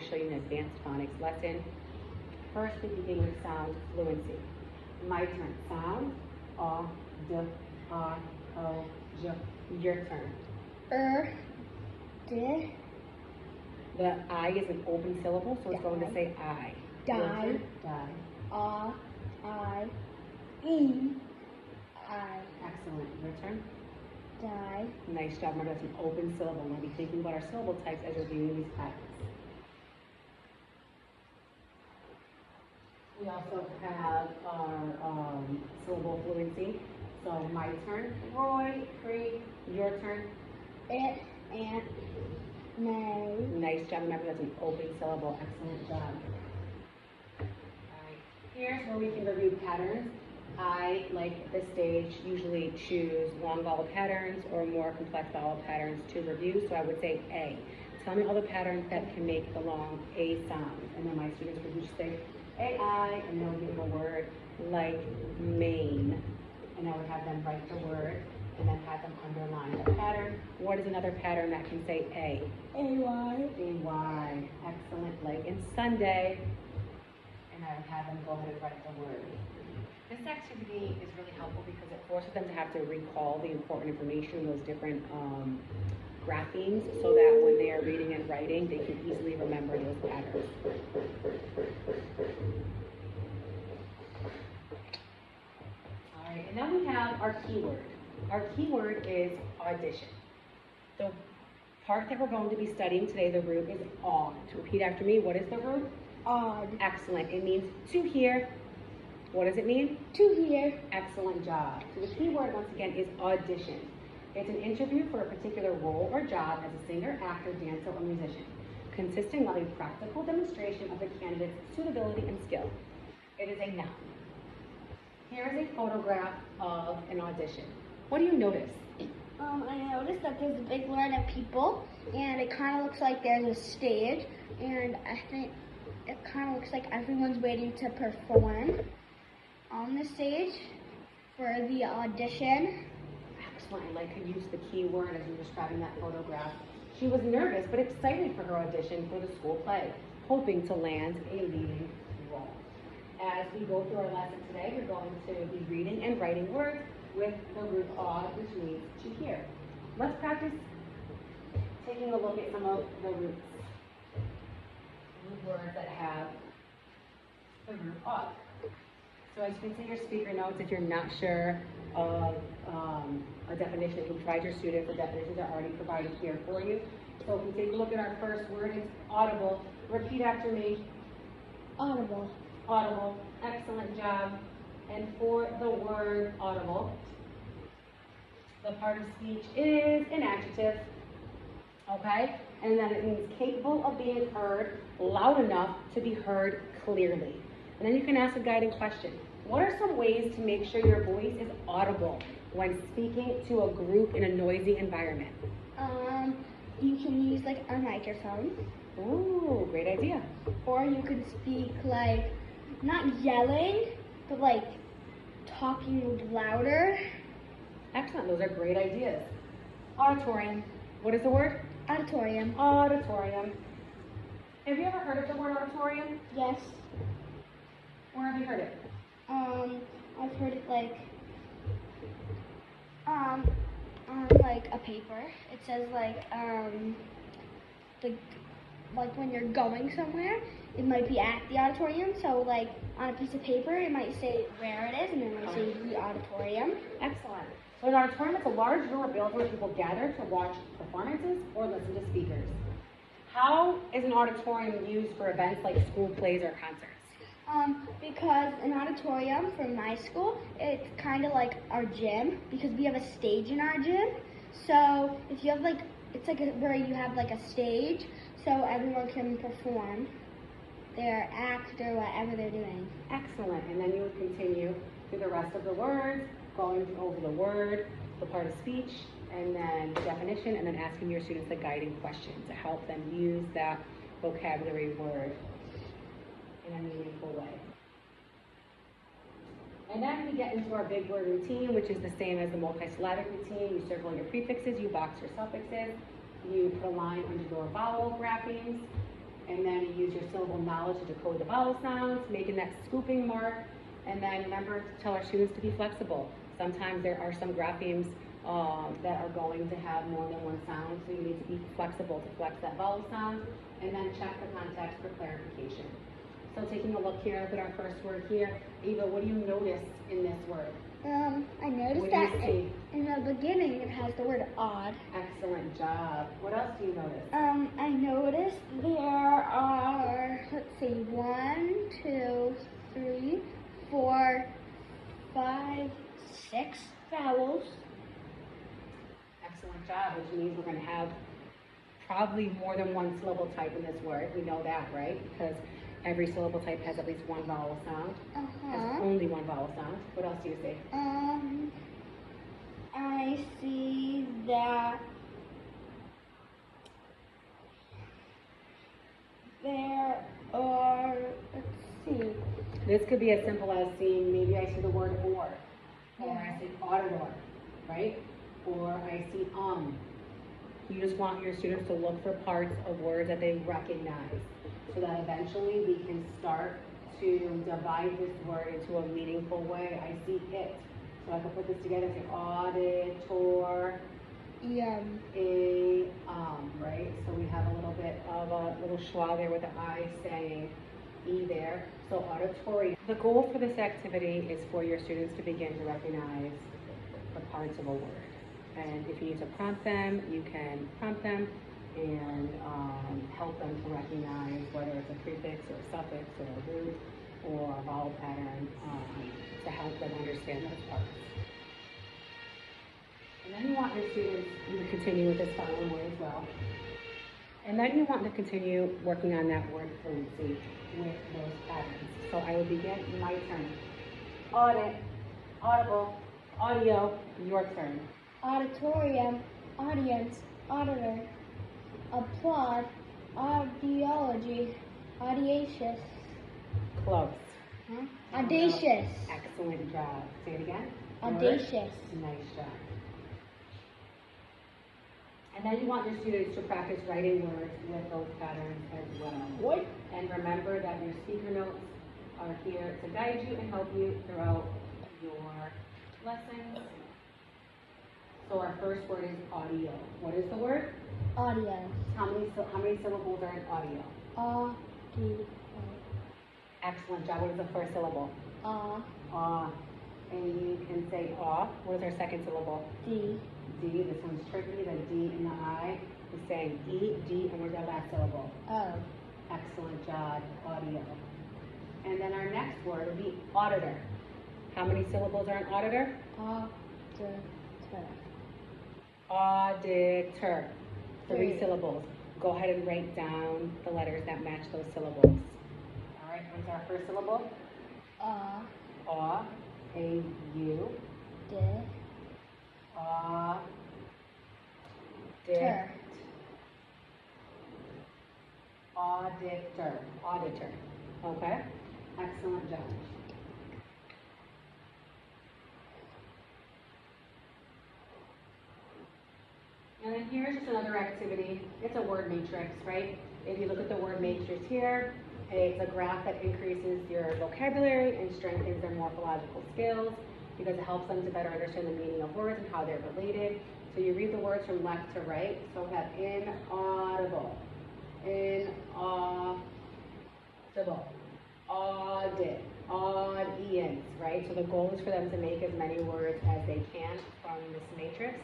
show you an advanced phonics lesson. First, we begin with sound fluency. My turn. Sound, d, r, o, j. Your turn. D. The I is an open syllable, so it's going to say I. Die. Die. I. E. I. Excellent. Your turn. Die. Nice job. Remember, that's an open syllable. We'll be thinking about our syllable types as you're viewing these patterns. We also have our syllable fluency. So my turn. Roy, Cree, your turn. It, and, may. Nice job. Remember, that's an open syllable. Excellent job. All right. Here's where we can review patterns. I, like at this stage, usually choose long vowel patterns or more complex vowel patterns to review. So I would say A. Tell me all the patterns that can make the long A sound. And then my students would just say AI, and they'll give them a word like main. And I would have them write the word and then have them underline the pattern. What is another pattern that can say A? A-Y. A-Y. Excellent. Like in Sunday. And I would have them go ahead and write the word. This activity is really helpful because it forces them to have to recall the important information in those different graphemes so that when they are reading and writing, they can easily remember those patterns. All right, and then we have our keyword. Our keyword is audition. The part that we're going to be studying today, the root is odd. To repeat after me, what is the root? Odd. Excellent. It means to hear. What does it mean? To hear. Excellent job. So the key word, once again, is audition. It's an interview for a particular role or job as a singer, actor, dancer, or musician, consisting of a practical demonstration of the candidate's suitability and skill. It is a noun. Here is a photograph of an audition. What do you notice? I noticed that there's a big line of people, and it kind of looks like there's a stage, and I think it kind of looks like everyone's waiting to perform on the stage for the audition. Excellent. I could use the key word as you were describing that photograph. She was nervous but excited for her audition for the school play, hoping to land a leading role. As we go through our lesson today, we're going to be reading and writing words with the root odd, which means to hear. Let's practice taking a look at some of the roots. The words that have the root odd. So as you can see in your speaker notes, if you're not sure of a definition, you can provide your student. The definitions are already provided here for you. So if we take a look at our first word, it's audible. Repeat after me. Audible. Audible. Excellent job. And for the word audible, the part of speech is an adjective. Okay? And then it means capable of being heard loud enough to be heard clearly. And then you can ask a guiding question. What are some ways to make sure your voice is audible when speaking to a group in a noisy environment? You can use like a microphone. Ooh, great idea. Or you could speak like, not yelling, but like talking louder. Excellent, those are great ideas. Auditorium. What is the word? Auditorium. Auditorium. Have you ever heard of the word auditorium? Yes. Where have you heard it? I've heard it on like a paper. It says like when you're going somewhere, it might be at the auditorium. So like on a piece of paper, it might say where it is, and then it might say the auditorium. Excellent. So an auditorium is a large room or building where people gather to watch performances or listen to speakers. How is an auditorium used for events like school plays or concerts? Because an auditorium from my school, it's kind of like our gym because we have a stage in our gym. So if you have like, it's like where you have like a stage, so everyone can perform their act or whatever they're doing. Excellent. And then you would continue through the rest of the words, going over the word, the part of speech, and then the definition, and then asking your students the guiding question to help them use that vocabulary word in a meaningful way. And then we get into our big word routine, which is the same as the multisyllabic routine. You circle your prefixes, you box your suffixes, you put a line under your vowel graphemes, And then you use your syllable knowledge to decode the vowel sounds, making that scooping mark. And then remember to tell our students to be flexible. Sometimes there are some graphemes that are going to have more than one sound, so you need to be flexible to flex that vowel sound. And then check the context for clarification. So taking a look here, look at our first word here. Eva, what do you notice in this word? I noticed that in the beginning it has the word odd. Excellent job. What else do you notice? I noticed there are, let's see, 1, 2, 3, 4, 5, 6 vowels. Excellent job, which means we're going to have probably more than one syllable type in this word. We know that, right? Because every syllable type has at least one vowel sound. Has only one vowel sound. What else do you see? I see that there are, let's see. This could be as simple as seeing, maybe I see the word or I see auditor, right? Or I see You just want your students to look for parts of words that they recognize, so that eventually we can start to divide this word into a meaningful way. I see it. So I can put this together and say auditor, right? So we have a little bit of a little schwa there with the I saying E there. So auditory. The goal for this activity is for your students to begin to recognize the parts of a word. And if you need to prompt them, you can prompt them and help them to recognize whether it's a prefix or a suffix or a root or a vowel pattern to help them understand those parts. And then you want your students to continue with this following word as well. And then you want to continue working on that word fluency with those patterns. So I will begin my turn. Audit, audible, audio, your turn. Auditorium, audience, auditor, applaud, audiology, audacious. Close. Audacious. Excellent job. Say it again. Audacious. Nice job. And then you want your students to practice writing words with those patterns as well. And remember that your speaker notes are here to guide you and help you throughout your lessons. So our first word is audio. What is the word? Audio. How many syllables are in audio? Audio. Excellent job. What is the first syllable? Ah. And you can say ah. What is our second syllable? D. D. This one's tricky. The D and the I is saying E, D, and where's our last syllable? O. Excellent job. Audio. And then our next word would be auditor. How many syllables are in auditor? Auditor. Auditor. 3 syllables. Go ahead and write down the letters that match those syllables. All right, what's our first syllable? A, U. D. Auditor. Auditor. Auditor. Okay? Excellent job. And then here's just another activity. It's a word matrix, right? If you look at the word matrix here, it's a graph that increases your vocabulary and strengthens their morphological skills because it helps them to better understand the meaning of words and how they're related. So you read the words from left to right. So we have inaudible, inaudible, audit, audience, right? So the goal is for them to make as many words as they can from this matrix.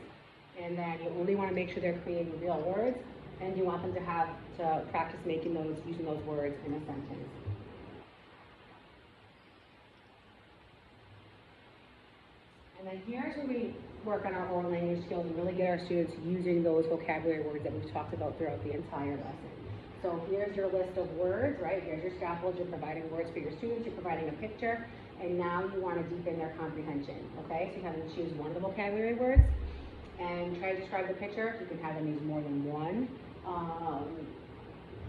And then you only want to make sure they're creating real words, and you want them to have to practice making those, using those words in a sentence. And then here's where we work on our oral language skills and really get our students using those vocabulary words that we've talked about throughout the entire lesson. So here's your list of words, right? Here's your scaffold. You're providing words for your students. You're providing a picture. And now you want to deepen their comprehension, okay? So you have them choose one of the vocabulary words and try to describe the picture. You can have them use more than one.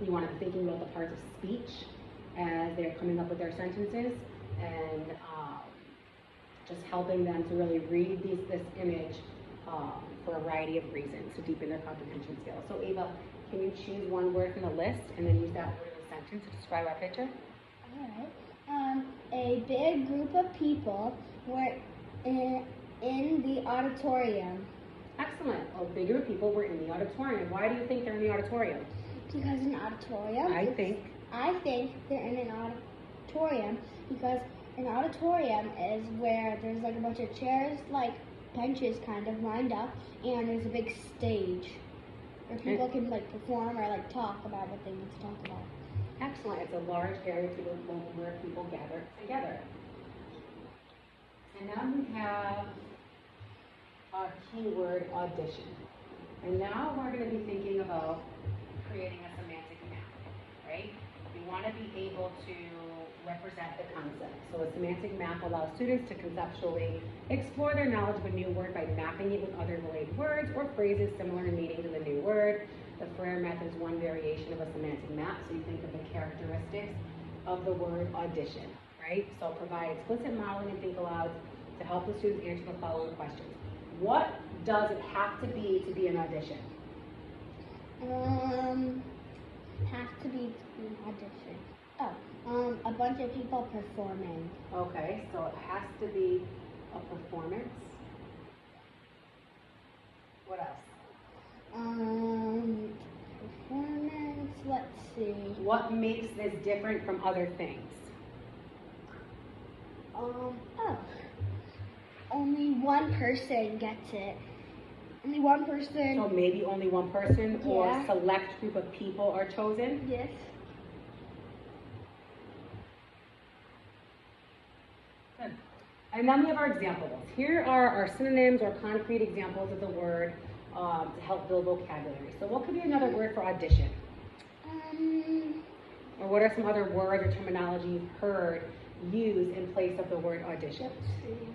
You want them thinking about the parts of speech as they're coming up with their sentences, and just helping them to really read this image for a variety of reasons to deepen their comprehension skills. So Ava, can you choose one word from the list and then use that word in a sentence to describe our picture? All right. A big group of people were in the auditorium. Excellent. A big group of people were in the auditorium. Why do you think they're in the auditorium? Because an auditorium. I think they're in an auditorium because an auditorium is where there's like a bunch of chairs, like benches kind of lined up, and there's a big stage where people can like perform or like talk about what they need to talk about. excellent. It's a large area where people gather together. And now we have our keyword audition. And now we're going to be thinking about creating a semantic map, right? We want to be able to represent the concept. So a semantic map allows students to conceptually explore their knowledge of a new word by mapping it with other related words or phrases similar in meaning to the new word. The Frere method is one variation of a semantic map. So you think of the characteristics of the word audition, right? So provide explicit modeling and think aloud to help the students answer the following questions. What does it have to be an audition? Has to be an audition. A bunch of people performing. Okay, so it has to be a performance. What else? Performance, let's see. What makes this different from other things? Only one person gets it. Only one person. So maybe only one person or Yeah. a select group of people are chosen? Yes. Good. And then we have our examples. Here are our synonyms or concrete examples of the word to help build vocabulary. So what could be another word for audition? Or what are some other words or terminology you've heard used in place of the word audition? Let's see.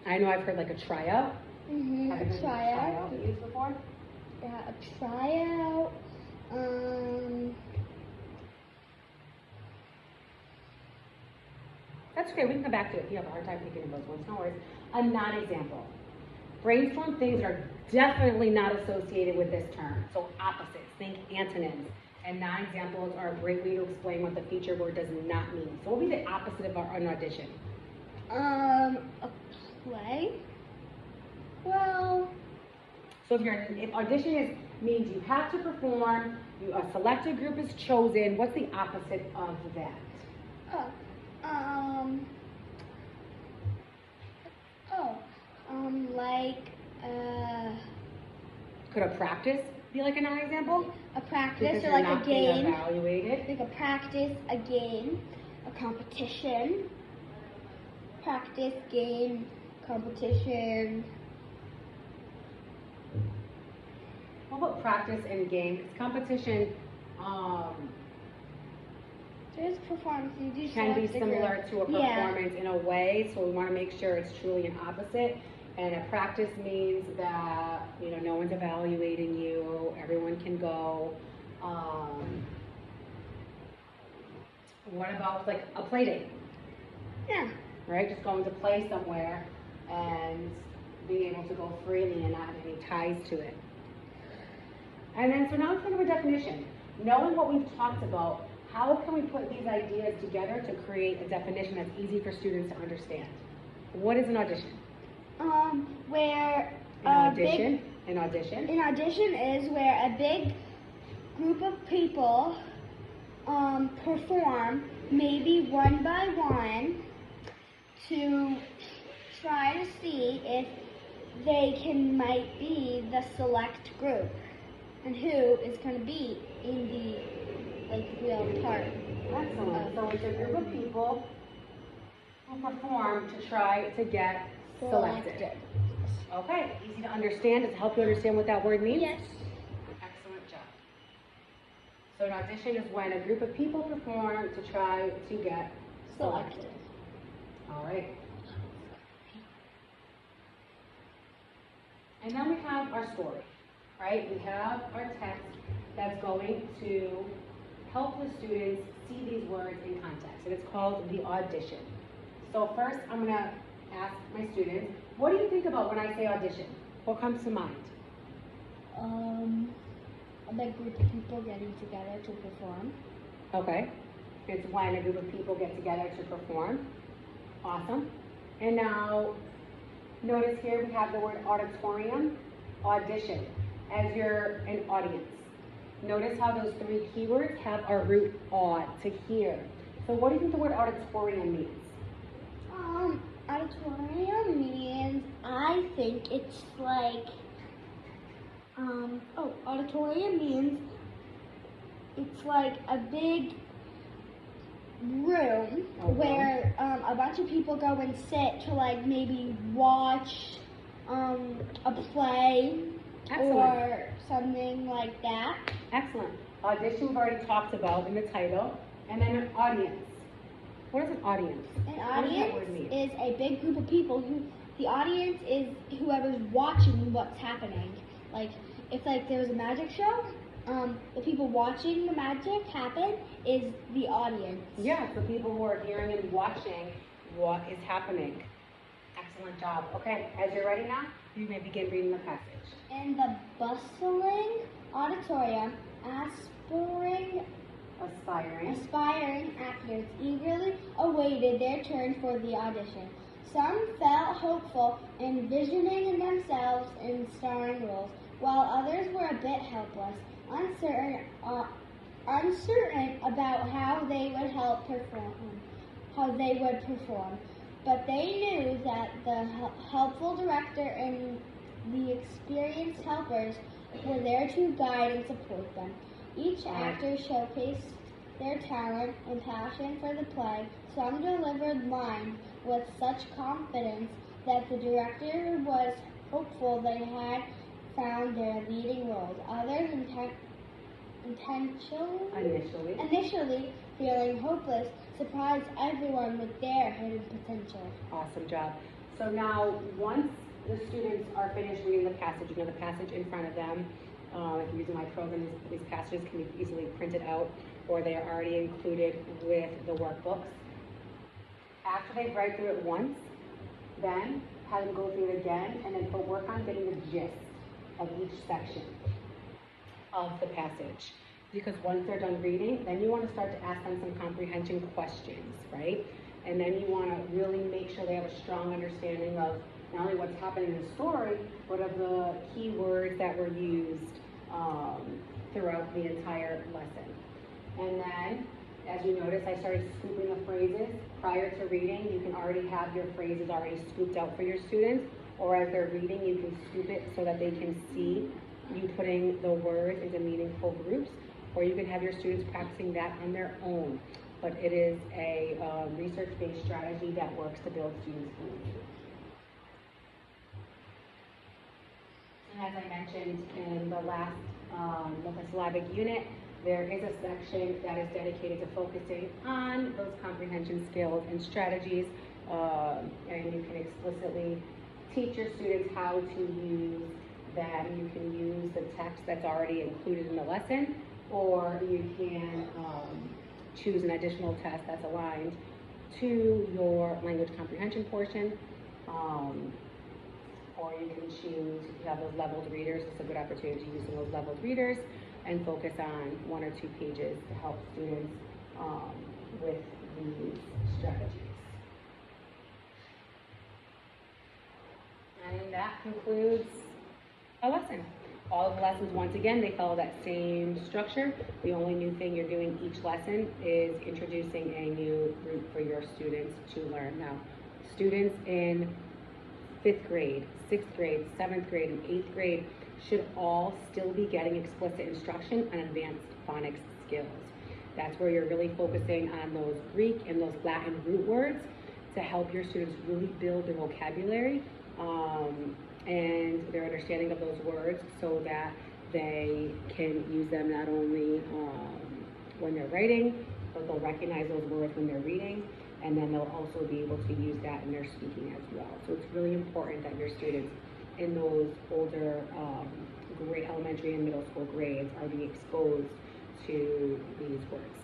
I know I've heard like a tryout. Mm-hmm. Have you heard of a tryout used before? Yeah, a tryout. That's okay, we can come back to it if you have a hard time thinking of those ones, no worries. A non-example. Brainstorm things that are definitely not associated with this term. So opposites, think antonyms. And non-examples are a great way to explain what the feature word does not mean. So what would be the opposite of an audition? A play? Well, So if audition means you have to perform, a selected group is chosen, what's the opposite of that? like, Could a practice be like a non-example? a practice Because or you're like not a being game. evaluated. Like a practice, a game, a competition. Practice, game, competition. What about practice and game? 'Cause competition There's performance. You do can be select a similar group. to a performance in a way, so we want to make sure it's truly an opposite. And a practice means that, no one's evaluating you, everyone can go. What about like a play date, Yeah. right? Just going to play somewhere and being able to go freely and not have any ties to it. And then, so now let's think of a definition. Knowing what we've talked about, how can we put these ideas together to create a definition that's easy for students to understand? What is an audition? Where An a big audition? An audition? An audition is where a big group of people perform, maybe one by one, to try to see if they might be the select group and who is going to be in the real part. Excellent. So it's a group of people who perform to try to get selected. Okay, easy to understand. Does it help you understand what that word means? Yes. Excellent job. So an audition is when a group of people perform to try to get selected. All right. And then we have our story, right? We have our text that's going to help the students see these words in context, and it's called the audition. So first, I'm gonna ask my students, what do you think about when I say audition? What comes to mind? A big group of people getting together to perform. Okay. It's when a group of people get together to perform. Awesome. And now, notice here we have the word auditorium, audition, as you're an audience. Notice how those three keywords have our root aud, to hear. So what do you think the word auditorium means? Auditorium means, I think it's like, auditorium means it's like a big room where a bunch of people go and sit to like maybe watch a play. Excellent. Or something like that. Excellent. Audition we've already talked about in the title. And then an audience. What is an audience? An audience is a big group of people the audience is whoever's watching what's happening. Like, if like there was a magic show, the people watching the magic happen is the audience. Yeah, the people who are hearing and watching what is happening. Excellent job. Okay, as you're ready now, you may begin reading the passage. In the bustling auditorium, aspiring actors eagerly awaited their turn for the audition. Some felt hopeful, envisioning themselves in starring roles, while others were a bit helpless, uncertain about how they would perform. But they knew that the helpful director and the experienced helpers were there to guide and support them. Each actor showcased their talent and passion for the play. Some delivered lines with such confidence that the director was hopeful they had found their leading roles. Others initially feeling hopeless, surprised everyone with their hidden potential. Awesome job. So now, once the students are finished reading the passage, you know the passage in front of them. If you're using my program, these passages can be easily printed out, or they are already included with the workbooks. After they've read through it once, then have them go through it again, and then work on getting the gist of each section of the passage. Because once they're done reading, then you want to start to ask them some comprehension questions, right? And then you want to really make sure they have a strong understanding of not only what's happening in the story, but of the key words that were used throughout the entire lesson. And then, as you notice, I started scooping the phrases. Prior to reading, you can already have your phrases already scooped out for your students, or as they're reading, you can scoop it so that they can see you putting the words into meaningful groups, or you can have your students practicing that on their own. But it is a research-based strategy that works to build students' fluency. And as I mentioned in the last multisyllabic unit, there is a section that is dedicated to focusing on those comprehension skills and strategies, and you can explicitly teach your students how to use them. You can use the text that's already included in the lesson, or you can choose an additional test that's aligned to your language comprehension portion, or you can choose, if you have those leveled readers, it's a good opportunity to use those leveled readers and focus on 1 or 2 pages to help students with these strategies. And that concludes a lesson. All of the lessons, once again, they follow that same structure. The only new thing you're doing each lesson is introducing a new group for your students to learn. Now, students in 5th grade, 6th grade, 7th grade, and 8th grade should all still be getting explicit instruction on advanced phonics skills. That's where you're really focusing on those Greek and those Latin root words to help your students really build their vocabulary and their understanding of those words, so that they can use them not only when they're writing, but they'll recognize those words when they're reading, and then they'll also be able to use that in their speaking as well. So it's really important that your students in those older elementary and middle school grades are being exposed to these words.